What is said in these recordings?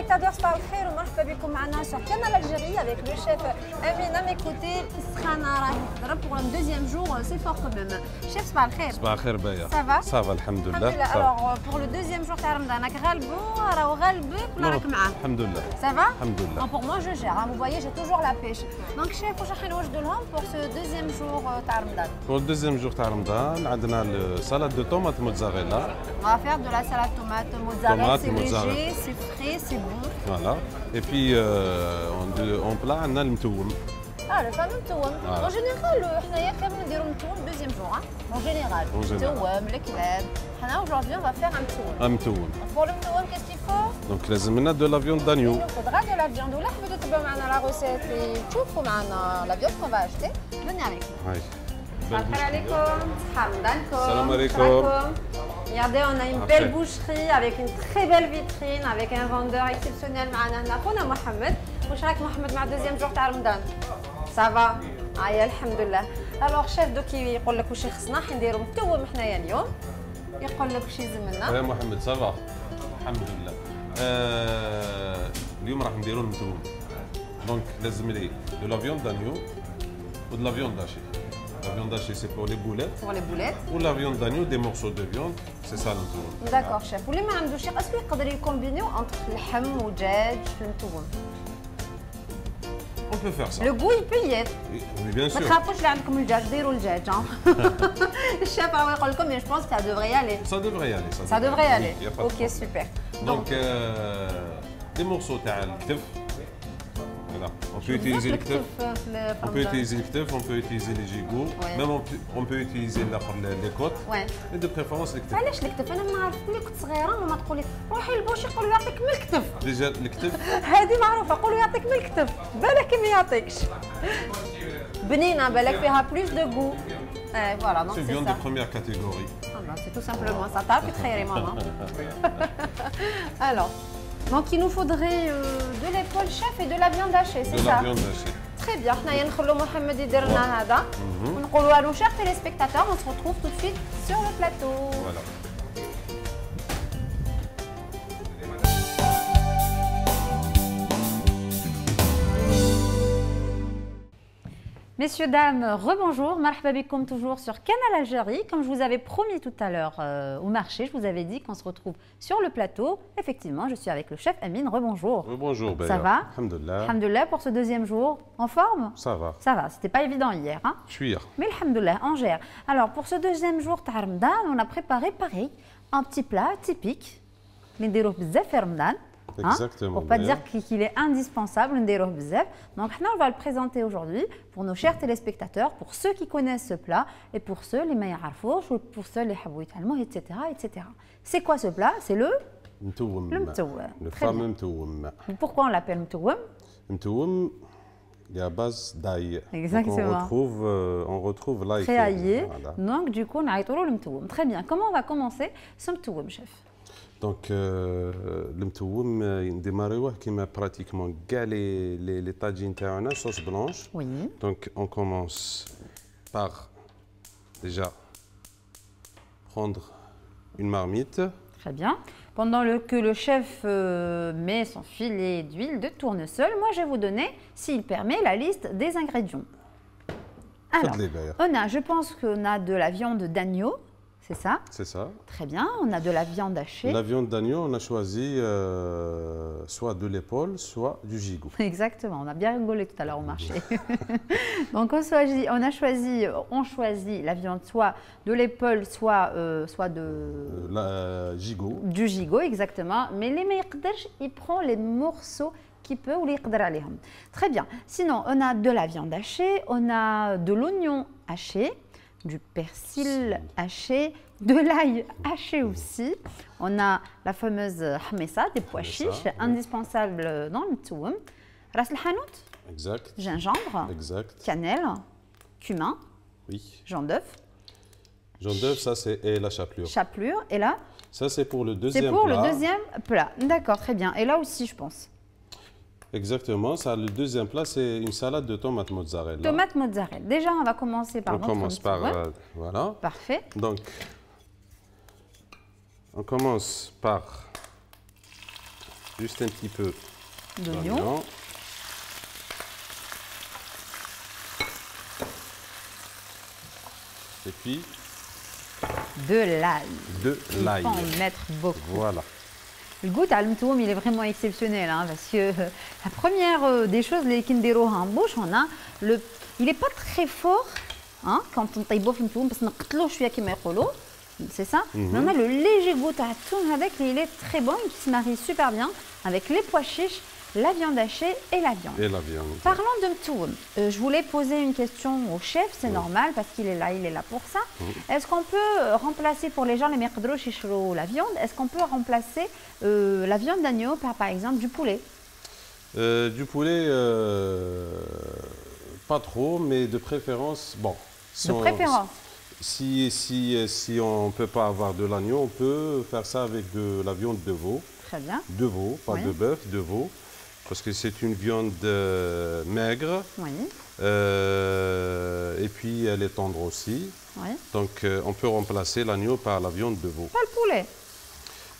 téléspectateurs, صباح الخير ومرحبا بكم معنا sur Canal Algérie avec le chef Amine à mes côtés. Skhana راهي تضرب pour le deuxième jour, c'est fort quand même. Chef صباح الخير. صباح الخير بايا. Ça va? Ça va الحمد لله. Alors pour le deuxième jour تاع رمضان راك غالبو راهو غالبك ولا راك معاه؟ الحمد لله. Ça va? الحمد لله. Bon, pour moi je gère, hein. Vous voyez j'ai toujours la pêche. Donc chef واش راح نوجدوا لهم pour ce deuxième jour تاع رمضان؟ Pour le deuxième jour تاع رمضان عندنا salade de tomate mozzarella. On va faire de la salade tomate mozzarella, c'est léger, c'est frais, c'est bon. Voilà. Et puis en plat عندنا المتوم. Ah, le fameux mtoum. En général, حنايا كامل نديرو mtoum deuxième jour, hein. En général. Mtoum, الكلاب. حنا aujourd'hui on va faire un mtoum. Un mtoum. Pour le mtoum, qu'est-ce qu'il faut? Donc لازم لنا de la viande d'agneau. Il nous faudra de la viande. ولا حبيتوا تتبعوا معنا la recette et تشوفوا معنا la viande qu'on va acheter. Venez avec nous. هاي. Salam alaikum. Hamdankoum. Salam alaikum. Regardez, on a une belle boucherie avec une très belle vitrine, avec un vendeur exceptionnel. معنا هنا خونا محمد. واش راك محمد مع deuxième jour تاع رمضان؟ Ça va. عايا الحمد لله. Alors chef دوك يقول لك واش خصنا حنديرو متوم حنايا اليوم. يقول لك واش يلزم لنا. يا محمد صافا. الحمد لله. اليوم راح نديرو المتوم. دونك لازم لي de la viande d'agneau ou de la viande hachée. La viande hachée c'est pour les boulettes. Pour les boulettes. Ou la viande d'agneau, des morceaux de viande, c'est ça le mtoum. D'accord chef. واللي ما عندوش اسكو يقدر يكومبينيو entre اللحم ودجاج في المتوم. On peut faire ça. Le goût il peut y être. Oui, bien sûr. ما تخافوش اللي عندكم الدجاج ديروا الدجاج. الشيف راه يقول لكم mais je pense que ça devrait y aller. Ça devrait y aller. Ça devrait y aller. Oui, OK super. Donc des morceaux تاع الكتف. Voilà. On peut utiliser le ketef. On peut utiliser le ketef, on peut utiliser les gigots. Ouais. Même on peut utiliser les côtes. Ouais. Et de préférence les ketef. علاش الكتف؟ انا ما عرفت ملي كنت صغيره ماما تقول لي روحي للبوش يقول له يعطيك من الكتف. Déjà le ketef. هذه معروفه قولوا يعطيك من الكتف بالك ما يعطيكش. بنينه بالك فيها بلوس دو غو. Voilà, donc c'est viande de première catégorie. Ah ben, c'est tout simplement ça. تعرفي تخيري ماما. Alors, donc il nous faudrait de l'épaule chef et de la viande hachée, c'est ça? De la viande hachée. Très bien. حنايا نخلو محمد يدير لنا هذا ونقولوا له chers téléspectateurs, on se retrouve tout de suite sur le plateau. Voilà. Messieurs, dames, rebonjour, marhaba bikoum toujours sur Canal Algérie. Comme je vous avais promis tout à l'heure au marché, je vous avais dit qu'on se retrouve sur le plateau. Effectivement, je suis avec le chef Amine, rebonjour. Bonjour, ça va? Alhamdoulilah. Alhamdoulilah pour ce deuxième jour. En forme? Ça va. Ça va, c'était pas évident hier. Hein? Chouïa. Mais alhamdoulilah, on gère. Alors, pour ce deuxième jour, Ramadan, on a préparé pareil, un petit plat typique. نديروه بزاف في رمضان. Exactement. Pour ne pas dire qu'il est indispensable, donc on va le présenter aujourd'hui pour nos chers téléspectateurs, pour ceux qui connaissent ce plat et pour ceux les maïarfouch ou pour ceux les habouitalmo, etc., etc. C'est quoi ce plat? C'est le mtoum. Le mtoum. Le fameux mtoum. Pourquoi on l'appelle mtoum? Mtoum, il est à base d'ail. Exactement. On retrouve l'ail. Préaillé. Donc du coup on a le mtoum. Très bien. Comment on va commencer ce mtoum, chef? Donc, le mtoum, il démarre qui m'a pratiquement galé les tagines tagines, sauce blanche. Oui. Donc, on commence par déjà prendre une marmite. Très bien. Pendant que le chef met son filet d'huile de tournesol, moi je vais vous donner, s'il permet, la liste des ingrédients. Alors, je pense qu'on a de la viande d'agneau. C'est ça? C'est ça. Très bien. On a de la viande hachée. La viande d'agneau, on a choisi soit de l'épaule, soit du gigot. Exactement. On a bien rigolé tout à l'heure au marché. Donc, on choisit la viande soit de l'épaule, soit de... gigot. Du gigot, exactement. Mais les meilleurs, il prend les morceaux qui peut ou les qadr. Très bien. Sinon, on a de la viande hachée, on a de l'oignon haché, du persil haché, de l'ail haché aussi. On a la fameuse hamessa, des pois chiches, indispensables dans le mtoum. Ras el hanout. Exact. Gingembre. Exact. Cannelle. Cumin. Oui. Jaune d'œuf. Jaune d'œuf, ça c'est la chapelure. Chapelure. Et là? Ça c'est pour le deuxième plat. C'est pour le deuxième plat. D'accord, très bien. Et là aussi, je pense. Exactement, ça, le deuxième plat, c'est une salade de tomates mozzarella. Tomate mozzarella. Déjà, on va commencer par notre commence par, voilà. Parfait. Donc, on commence par juste un petit peu d'oignon. d'oignon. Et puis De l'ail. de l'ail. Il faut en mettre beaucoup. Voilà. Le goût à l'mtoum, il est vraiment exceptionnel, hein, parce que la première des choses, les kinderos en bouche, on a il n'est pas très fort, hein, quand on taille bof l'mtoum, parce qu'on c'est ça. Mais on a le léger goût à l'mtoum avec, et il est très bon, qui se marie super bien avec les pois chiches, la viande hachée et la viande. Et la viande. Parlons de mtoum. Je voulais poser une question au chef, c'est normal parce qu'il est là pour ça. Est-ce qu'on peut remplacer pour les gens les mercadros chichro la viande, est-ce qu'on peut remplacer la viande d'agneau par exemple du poulet? Du poulet, pas trop, mais de préférence, bon. De préférence. Si on ne peut pas avoir de l'agneau, on peut faire ça avec de la viande de veau. Très bien. De veau, pas de bœuf, de veau. Parce que c'est une viande maigre. Oui. Et puis elle est tendre aussi. Oui. Donc on peut remplacer l'agneau par la viande de veau. Pas le poulet.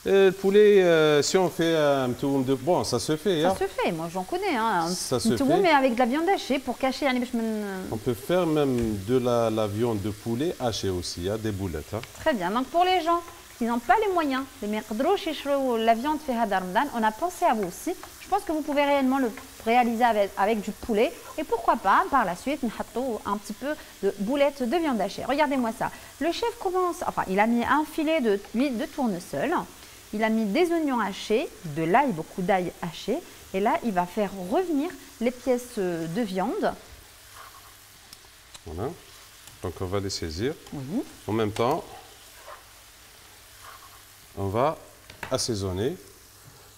Le poulet, si on fait un mtoum de... Bon, ça se fait. Ça se fait, moi j'en connais. Hein. Ça se fait. Mais avec de la viande hachée pour cacher. On peut faire même de la viande de poulet hachée aussi, hein, des boulettes. Hein. Très bien. Donc pour les gens qui n'ont pas les moyens, les mercadros chichro la viande fait hadarmdan, on a pensé à vous aussi. Je pense que vous pouvez réellement le réaliser avec du poulet. Et pourquoi pas, par la suite, un petit peu de boulettes de viande hachée. Regardez-moi ça. Le chef commence, enfin, il a mis un filet d'huile de tournesol. Il a mis des oignons hachés, de l'ail, beaucoup d'ail haché. Et là, il va faire revenir les pièces de viande. Voilà. Donc, on va les saisir. Oui. En même temps, on va assaisonner.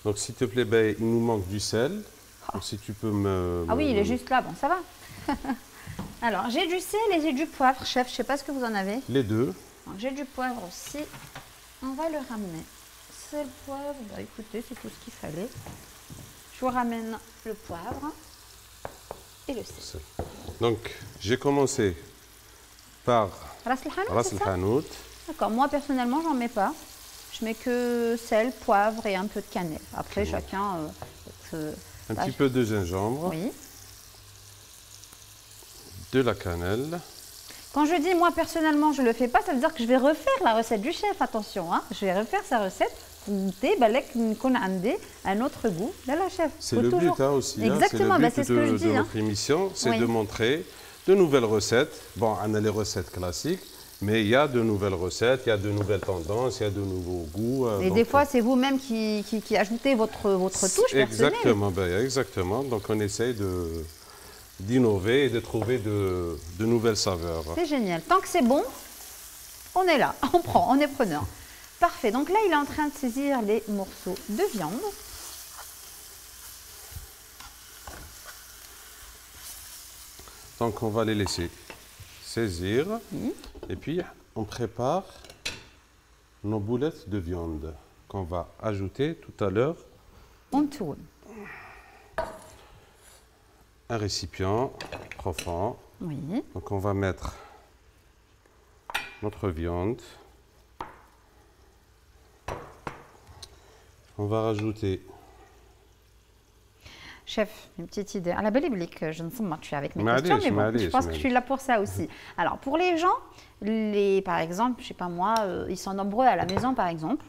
Donc, s'il te plaît, ben, il nous manque du sel. Donc, si tu peux me... Ah oui, il est juste là. Bon, ça va. Alors, j'ai du sel et j'ai du poivre, chef. Je ne sais pas ce que vous en avez. Les deux. J'ai du poivre aussi. On va le ramener. Sel, poivre. Bah, écoutez, c'est tout ce qu'il fallait. Je vous ramène le poivre et le sel. Donc, j'ai commencé par Ras el Ras el Hanout. D'accord. Moi, personnellement, j'en mets pas. Je mets que sel, poivre et un peu de cannelle. Après, chacun... un petit peu de gingembre. Oui. De la cannelle. Quand je dis moi personnellement je ne le fais pas, ça veut dire que je vais refaire la recette du chef, attention, hein. Je vais refaire sa recette pour goûter un autre goût de la chef. C'est le but hein, aussi. Exactement, c'est ce que je dis. De notre émission, c'est de montrer de nouvelles recettes. Bon, on a les recettes classiques, mais il y a de nouvelles recettes, il y a de nouvelles tendances, il y a de nouveaux goûts. Et des fois, c'est vous-même qui ajoutez votre touche personnelle. Exactement, exactement. Donc on essaye d'innover et de trouver de nouvelles saveurs. C'est génial. Tant que c'est bon, on est là, on prend, on est preneur. Parfait. Donc là, il est en train de saisir les morceaux de viande. Donc on va les laisser saisir. Et puis on prépare nos boulettes de viande qu'on va ajouter tout à l'heure. On tourne. Un récipient profond. Oui. Donc on va mettre notre viande. On va rajouter. Chef, une petite idée. À la belle éblique, je ne sais pas, tu es avec mes questions, mais bon, je pense que je suis là pour ça aussi. Alors, pour les gens, par exemple, je sais pas moi, ils sont nombreux à la maison, par exemple.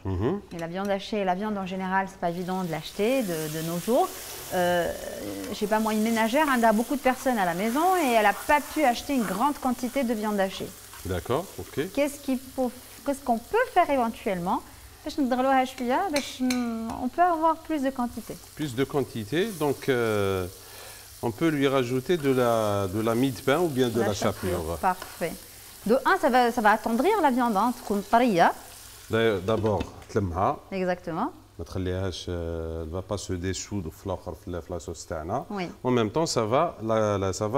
Et la viande hachée, la viande en général, c'est pas évident de l'acheter de nos jours. Je sais pas moi, une ménagère, elle a beaucoup de personnes à la maison et elle n'a pas pu acheter une grande quantité de viande hachée. D'accord, ok. Qu'est-ce qu'on peut faire éventuellement? On peut avoir plus de quantité. Plus de quantité, donc on peut lui rajouter de la mie de pain ou bien de la chapelure. Parfait. De un, ça va attendrir la viande, hein, D'abord, تلمها. Exactement. ما تخليهاش elle va pas se dessoudre في la sauce تاعنا. Oui. En même temps, ça va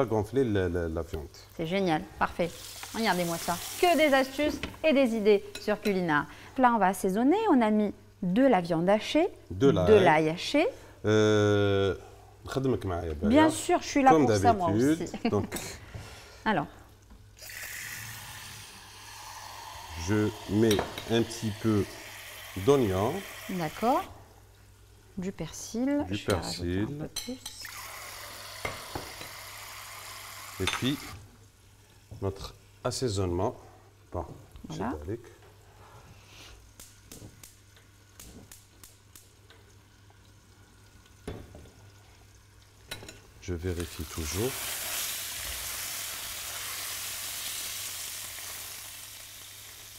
gonfler la viande. C'est génial, parfait. Regardez-moi ça. Que des astuces et des idées sur Culinare. Là, on va assaisonner. On a mis de la viande hachée, de l'ail haché. Bien sûr, je suis là comme pour ça moi aussi. Donc, alors, je mets un petit peu d'oignon. D'accord. Du persil. Du Je vais rajouter persil. un peu plus. Et puis, notre assaisonnement. Bon, Voilà. c'est avec. Je vérifie toujours.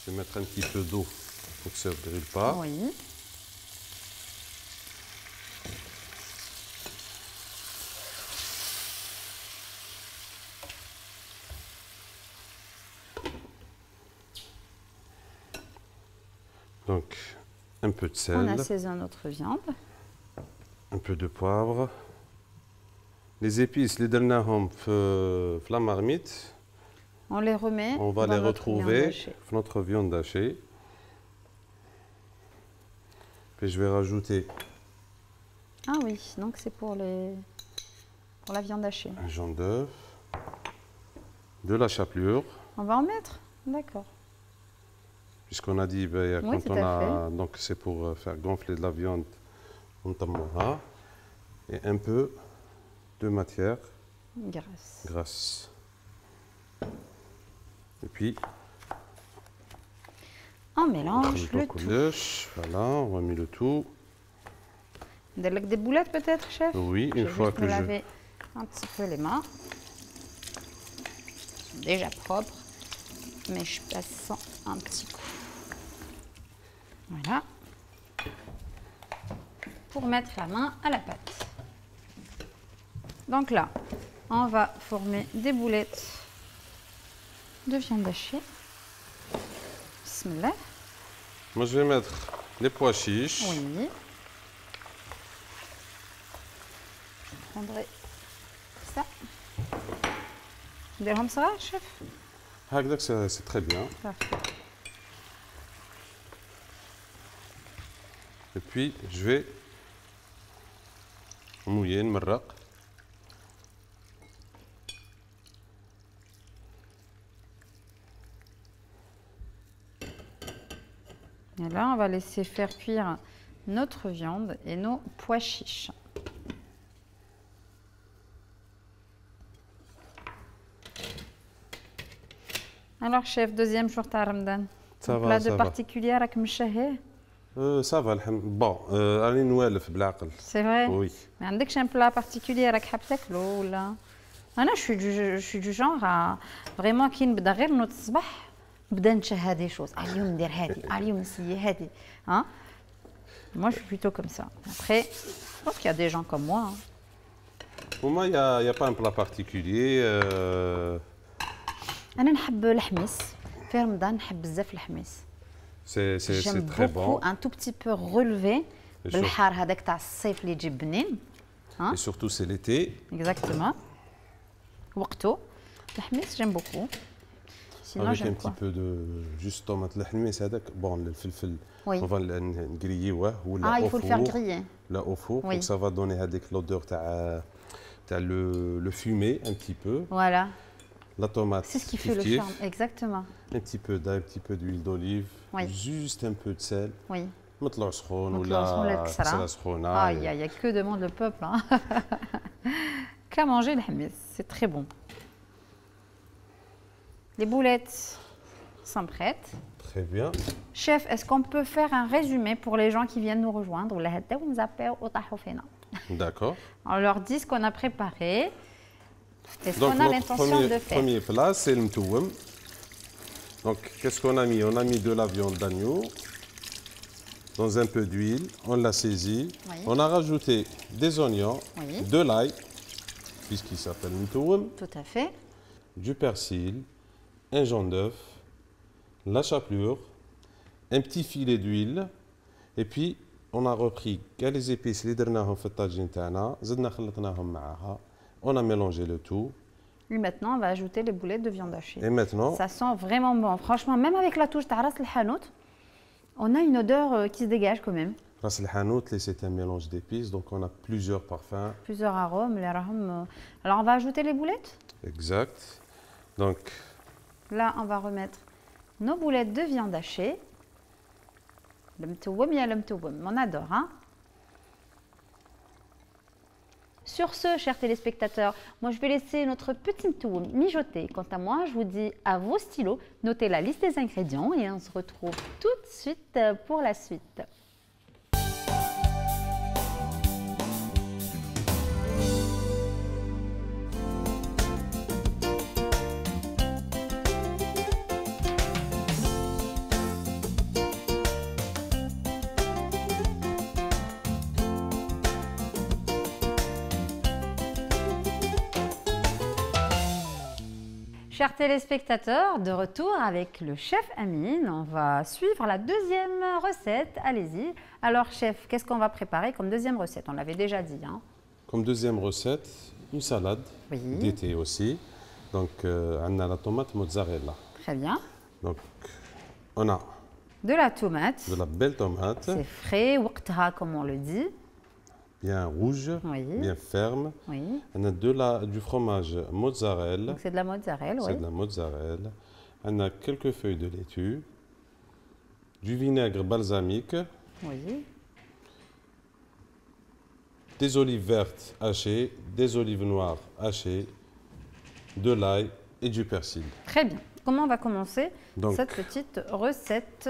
Je vais mettre un petit peu d'eau pour que ça ne brûle pas. Oui. Donc, un peu de On sel, assaisonne notre viande. un peu de poivre. Les épices, les dernières la marmite, On les remet. on va dans les notre viande retrouver hachée. dans notre viande hachée. Puis je vais rajouter Ah oui, donc c'est pour la viande hachée. un jaune d'œuf, de la chapelure, On va en mettre? D'accord. puisqu'on a dit ben, Oui, quand tout on à a donc c'est pour faire gonfler de la viande, on tamoura, et un peu de matière Grasse. grasse. Et puis On mélange le tout. voilà, on remet le tout. Avec des boulettes peut-être, chef? Oui, Je une vais fois juste que me je laver un petit peu les mains. Ils sont déjà propres, mais je passe un petit coup. Voilà. Pour mettre la main à la pâte. Donc là, on va former des boulettes de viande hachée. Bismillah. Moi, je vais mettre les pois chiches. Oui. Je prendrai ça. Des صغار, chef? هكذاك c'est très bien. Parfait. Et puis, je vais mouiller, نمرق. Et là, on va laisser faire cuire notre viande et nos pois chiches. Alors, chef, deuxième jour de Ramadan. Ça Un va, plat ça de va. particulier avec mchahé. Ça va, bon, راني نوالف بالعقل. C'est vrai? Oui. ما عندكش un plat particulier راك حاب تاكلو ولا؟ أنا je suis du genre à vraiment كي نبدا غير نوض الصباح نبدا نتشهى des choses. اليوم ندير هادي، اليوم نسيي هادي. Hein? Moi, je suis plutôt comme ça. Après, je pense qu'il y a des gens comme moi. Hein. Pour moi, il y a pas un plat particulier. أنا نحب الحميص. في رمضان نحب بزاف الحميص. C'est J'aime très beaucoup bon. un tout petit peu relevé sûr. بالحار هذاك تاع الصيف اللي يجي بنين. Et surtout, c'est l'été. Exactement. وقته. الحميص j'aime beaucoup. Sinon, Avec un j'aime petit quoi? peu de juste tomate الحميص هذاك. Bon, le filfil. Oui. On va le griller ou Ah, au il faut le faire four. griller. Là, au four. Oui. Donc, ça va donner avec l'odeur, t'as le fumé un petit peu. Voilà. La tomate. C'est ce qui fait le kiff. charme. Exactement. Un petit peu d'ail, un petit peu d'huile d'olive. Oui. Juste un peu de sel. Oui. مطلع سخون مطلع سخون ولا ولا الكسرة. كسرة سخونة. Ah, il y a que demande le peuple. Hein. Qu'à manger le hamis, c'est très bon. Les boulettes sont prêtes. Très bien. Chef, est-ce qu'on peut faire un résumé pour les gens qui viennent nous rejoindre? Ou la hadda ou nzapéo ou tahofena. D'accord. On leur dit ce qu'on a préparé et ce Donc, qu'on a notre l'intention de faire. premier plat, c'est le mtouem. Donc, qu'est-ce qu'on a mis? On a mis de la viande d'agneau dans un peu d'huile. On l'a saisi. Oui. On a rajouté des oignons, Oui. de l'ail, puisqu'il s'appelle mtouem, Tout à fait. du persil, un jaune d'œuf, la chapelure, un petit filet d'huile, et puis on a repris كاع les épices اللي درناهم في الطاجين تاعنا زدنا خلطناهم معاها. On a mélangé le tout. Et maintenant, on va ajouter les boulettes de viande hachée. Et maintenant, Ça sent vraiment bon. Franchement, même avec la touche de ras el-hanout, on a une odeur qui se dégage quand même. ras el-hanout, c'est un mélange d'épices, donc on a plusieurs parfums. Plusieurs arômes. Alors, on va ajouter les boulettes. Exact. Donc, Là, on va remettre nos boulettes de viande hachée. Le mtouem, il y a le mtouem. On adore, hein? Sur ce, chers téléspectateurs, moi je vais laisser notre petit tour mijoter. Quant à moi, je vous dis à vos stylos, notez la liste des ingrédients et on se retrouve tout de suite pour la suite. Chers téléspectateurs, de retour avec le chef Amine. On va suivre la deuxième recette. Allez-y. Alors, chef, qu'est-ce qu'on va préparer comme deuxième recette? On l'avait déjà dit. Hein. Comme deuxième recette, une salade d'été aussi. Donc, on a la tomate mozzarella. Très bien. Donc, on a de la tomate. De la belle tomate. C'est frais, waqtaha comme on le dit. Bien rouge, bien ferme. Oui. On a du fromage mozzarella. C'est de la mozzarella, oui. C'est de la mozzarella. On a quelques feuilles de laitue. Du vinaigre balsamique. Oui. Des olives vertes hachées, des olives noires hachées, de l'ail et du persil. Très bien. Comment on va commencer cette petite recette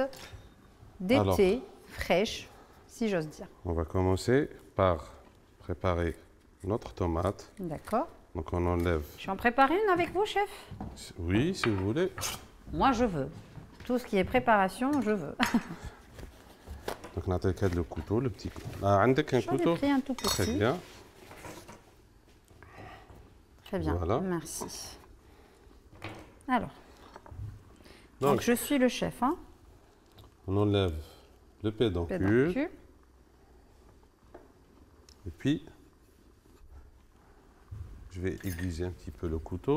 d'été fraîche, si j'ose dire? On va commencer par préparer notre tomate. D'accord. Donc on enlève. Je vais en préparer une avec vous, chef? Oui, si vous voulez. Moi, je veux. Tout ce qui est préparation, je veux. Donc on a le couteau, le petit couteau. Ah, un couteau. J'en ai pris un tout petit. Très bien. Très bien, voilà. Merci. Alors, donc je suis le chef. Hein. On enlève le pédoncule. Et puis, je vais aiguiser un petit peu le couteau.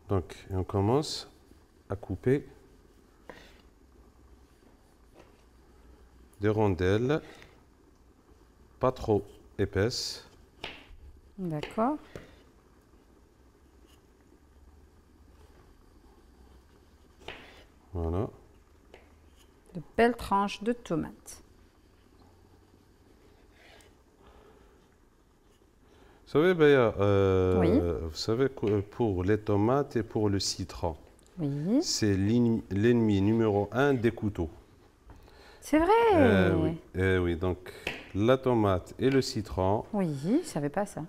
Donc, et on commence à couper des rondelles, pas trop épaisses. D'accord. Voilà. De belles tranches de tomates. Vous savez, Béa, oui. Vous savez que pour les tomates et pour le citron, oui. C'est l'ennemi numéro 1 des couteaux. C'est vrai. Oui. Oui, donc la tomate et le citron. Oui, je ne savais pas ça.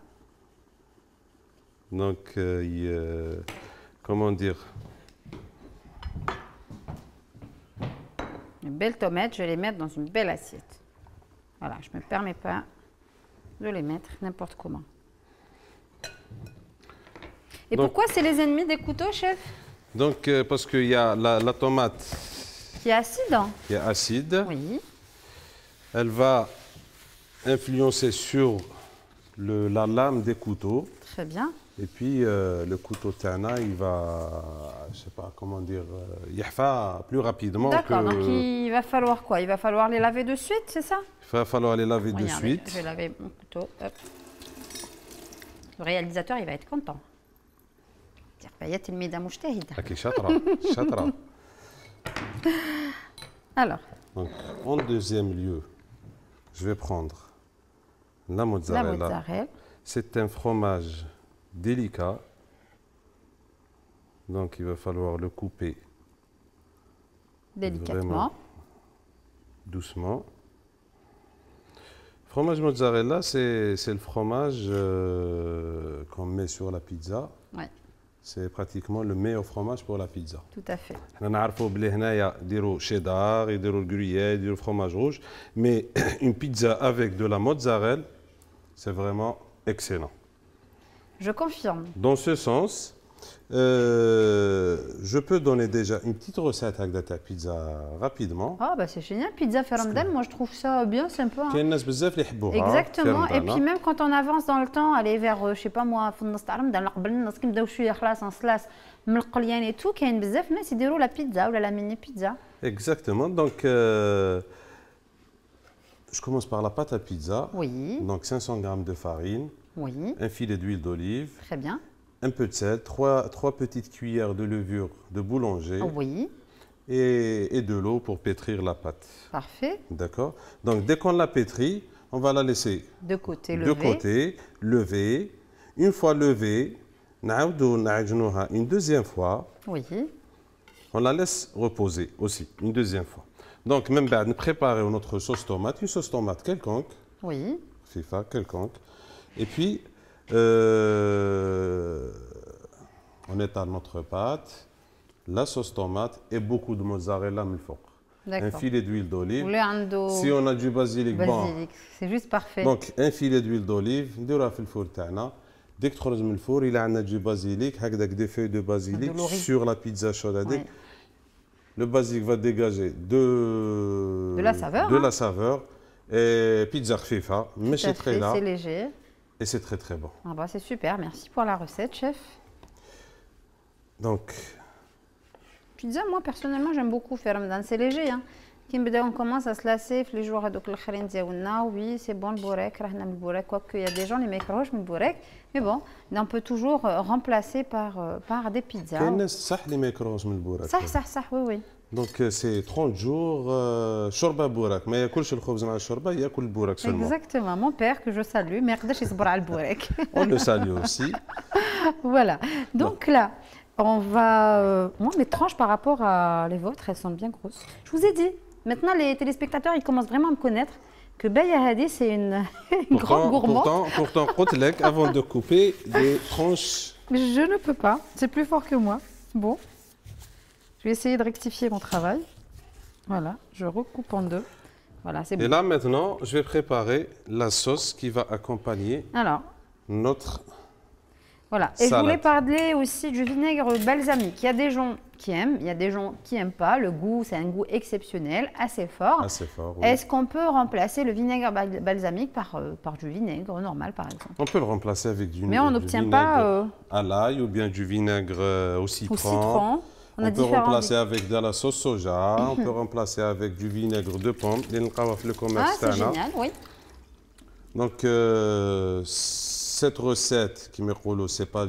Donc, comment dire? Une belle tomate, je vais les mettre dans une belle assiette. Voilà, je ne me permets pas de les mettre n'importe comment. Et donc, pourquoi c'est les ennemis des couteaux, chef? Donc, parce qu'il y a la tomate qui est acide. Qui est acide. Oui. Elle va influencer sur la lame des couteaux. Très bien. Et puis, le couteau Tana, il va, je ne sais pas comment dire, yahfa plus rapidement. D'accord, donc il va falloir quoi? Il va falloir les laver de suite, c'est ça? Il va falloir les laver de suite. Je vais laver mon couteau. Hop. Le réalisateur, il va être content. Alors. Donc, en deuxième lieu, je vais prendre la mozzarella. La mozzarella. C'est un fromage délicat. Donc, il va falloir le couper délicatement. Doucement. Fromage mozzarella, c'est le fromage qu'on met sur la pizza. Ouais. C'est pratiquement le meilleur fromage pour la pizza. Tout à fait. On a des cheddar, des gruyère, des fromage rouge, mais une pizza avec de la mozzarella, c'est vraiment excellent. Je confirme. Dans ce sens, je peux donner déjà une petite recette avec de ta pizza rapidement. Ah bah c'est génial, pizza fermdel, moi je trouve ça bien sympa. Hein. Exactement, et puis même quand on avance dans le temps, aller vers, je sais pas moi, et tout, la pizza ou la mini pizza. Exactement, donc je commence par la pâte à pizza. Oui. Donc 500 g de farine. Oui. Un filet d'huile d'olive. Très bien. un peu de sel, trois petites cuillères de levure de boulanger Oui, et de l'eau pour pétrir la pâte. parfait. D'accord? Donc, dès qu'on la pétrit, on va la laisser De côté, de levé. côté, lever. Une fois levée, une deuxième fois, Oui, on la laisse reposer aussi, une deuxième fois. Donc, même nous préparer notre sauce tomate, une sauce tomate quelconque, oui. FIFA quelconque. Et puis, on étale notre pâte, la sauce tomate et beaucoup de mozzarella milfok. Un D'accord. filet d'huile d'olive. Vous voulez un dos Si on a du basilic, bon. basilic, c'est juste parfait. Donc, un filet d'huile d'olive, نديروها في الفور تاعنا. Dès que تخرج من الفور, il a du basilic, هكذاك des feuilles de basilic De l'orive. sur la pizza chaude هذيك. Oui. Le basilic va dégager De la saveur, De hein. la saveur. Et pizza خفيفة, Tout ماشي à très fait, là. c'est léger. Et c'est très très bon. Ah bah, c'est super, merci pour la recette, chef. Donc, Pizza, moi personnellement, j'aime beaucoup faire Ramadan, c'est léger. Hein. On commence à se lasser les jours oui, c'est bon le bourrek, le bourrek, quoique il y a des gens qui m'écrochent le bourrek, mais bon, on peut toujours remplacer par des pizzas. كاين ناس صح اللي ما يكرهوش من البوراك. صح, oui, oui. Donc c'est 30 jours شوربه بوراك ما ياكلش الخبز مع الشوربه ياكل البوراك seulement. Exactement, mon père que je salue, ما يقدرش يصبر على البورك. On le salue aussi. Voilà, donc là, on va... moi, mes tranches par rapport à les vôtres, elles sont bien grosses. Je vous ai dit, maintenant les téléspectateurs, ils commencent vraiment à me connaître, que Beya Hadi, c'est une grande gourmande. Pourtant, قلت لك, avant de couper des tranches. Je ne peux pas, c'est plus fort que moi. Bon, je vais essayer de rectifier mon travail. Voilà, je recoupe en deux. Voilà, c'est bon. Et là maintenant, je vais préparer la sauce qui va accompagner Alors, notre voilà. Et salade. je voulais parler aussi du vinaigre balsamique. Il y a des gens qui aiment, il y a des gens qui n'aiment pas. Le goût, c'est un goût exceptionnel, assez fort. Assez fort. Oui. Est-ce qu'on peut remplacer le vinaigre balsamique par du vinaigre normal, par exemple? On peut le remplacer avec du Mais on n'obtient pas à l'ail ou bien du vinaigre au citron. On peut remplacer avec de la sauce soja, on peut remplacer avec du vinaigre de pomme. Le commerce c'est génial, oui. Donc, cette recette qui me roule, c'est pas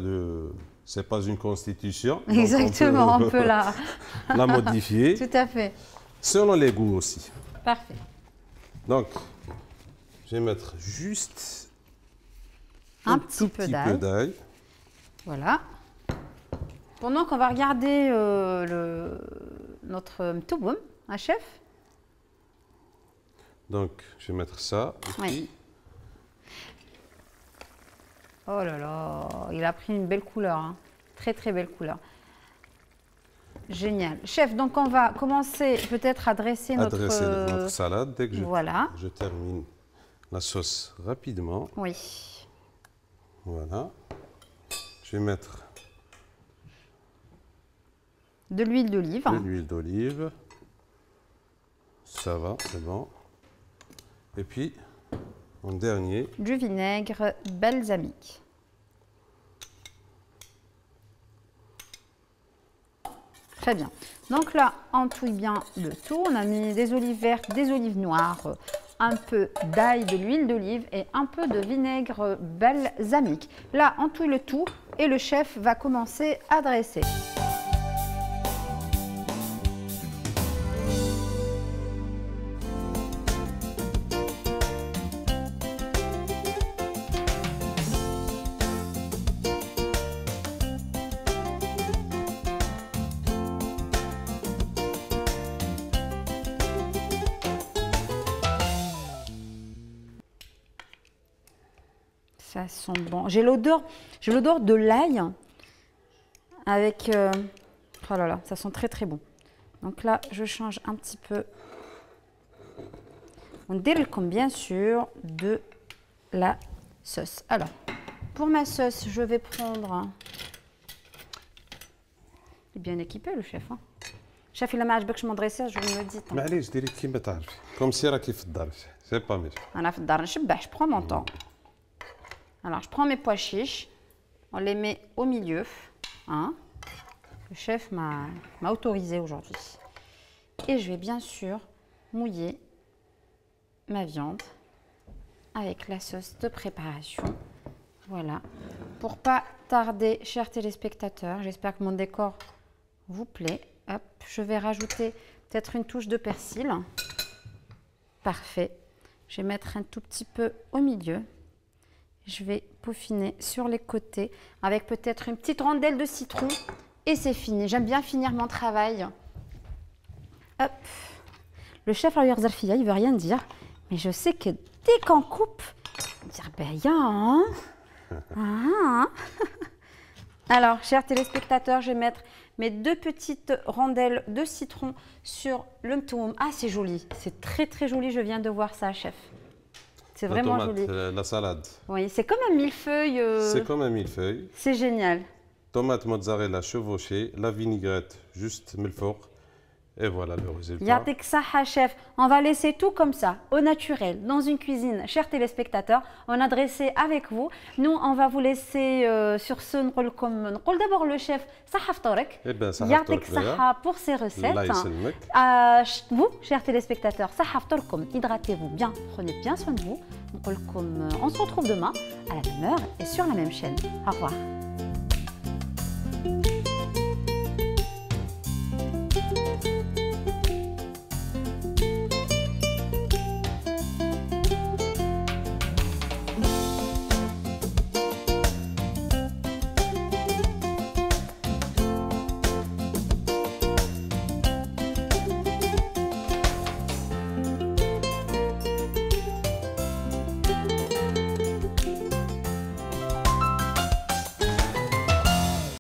une constitution. Exactement, Donc on peut la modifier. Tout à fait. Selon les goûts aussi. Parfait. Donc, je vais mettre juste un petit peu d'ail. Voilà. Pendant qu'on va regarder notre mtouboum, un chef. Donc, je vais mettre ça. Et oui. puis... Oh là là, il a pris une belle couleur. Hein. Très, très belle couleur. Génial. Chef, donc on va commencer peut-être à dresser notre salade. Dès que voilà. je termine la sauce rapidement. Oui. Voilà. Je vais mettre de l'huile d'olive. De l'huile d'olive. Ça va, c'est bon. Et puis, en dernier, du vinaigre balsamique. Très bien. Donc là, on touille bien le tout. On a mis des olives vertes, des olives noires, un peu d'ail, de l'huile d'olive et un peu de vinaigre balsamique. Là, on touille le tout et le chef va commencer à dresser. Ça sent bon. J'ai l'odeur de l'ail avec... oh là là, ça sent très très bon. Donc là, je change un petit peu. On délecome bien sûr de la sauce. Alors, pour ma sauce, je vais prendre... Il est bien équipé le chef. Hein. Chef, il a معجبك je m'adresse, je vous le dis. معليش ديري كيما تعرفي. Comme si راكي في الدار. C'est pas mieux. أنا في الدار نشبح, je prends mon temps. Alors, je prends mes pois chiches, on les met au milieu. Hein. Le chef m'a autorisé aujourd'hui. Et je vais bien sûr mouiller ma viande avec la sauce de préparation. Voilà, pour pas tarder, chers téléspectateurs, j'espère que mon décor vous plaît. Hop, je vais rajouter peut-être une touche de persil. Parfait. Je vais mettre un tout petit peu au milieu. Je vais peaufiner sur les côtés avec peut-être une petite rondelle de citron. Et c'est fini. J'aime bien finir mon travail. Hop. Le chef Raoui Zarfia, il ne veut rien dire. Mais je sais que dès qu'on coupe, il va dire, ben, hein. Ah. Alors, chers téléspectateurs, je vais mettre mes 2 petites rondelles de citron sur le mtoum. Ah, c'est joli. C'est très, très joli. Je viens de voir ça, chef. C'est vraiment joli. La salade. Oui, c'est comme un millefeuille. C'est comme un millefeuille. C'est génial. Tomate mozzarella chevauchée, la vinaigrette juste milfour. Et voilà le résultat. Yatek saha, chef. On va laisser tout comme ça, au naturel, dans une cuisine. Chers téléspectateurs, on a dressé avec vous. Nous, on va vous laisser sur ce. D'abord le chef, saha ftorek. Yatek saha pour ses recettes. Vous, chers téléspectateurs, saha ftorkom. Hydratez-vous bien, prenez bien soin de vous. On se retrouve demain à la même heure et sur la même chaîne. Au revoir.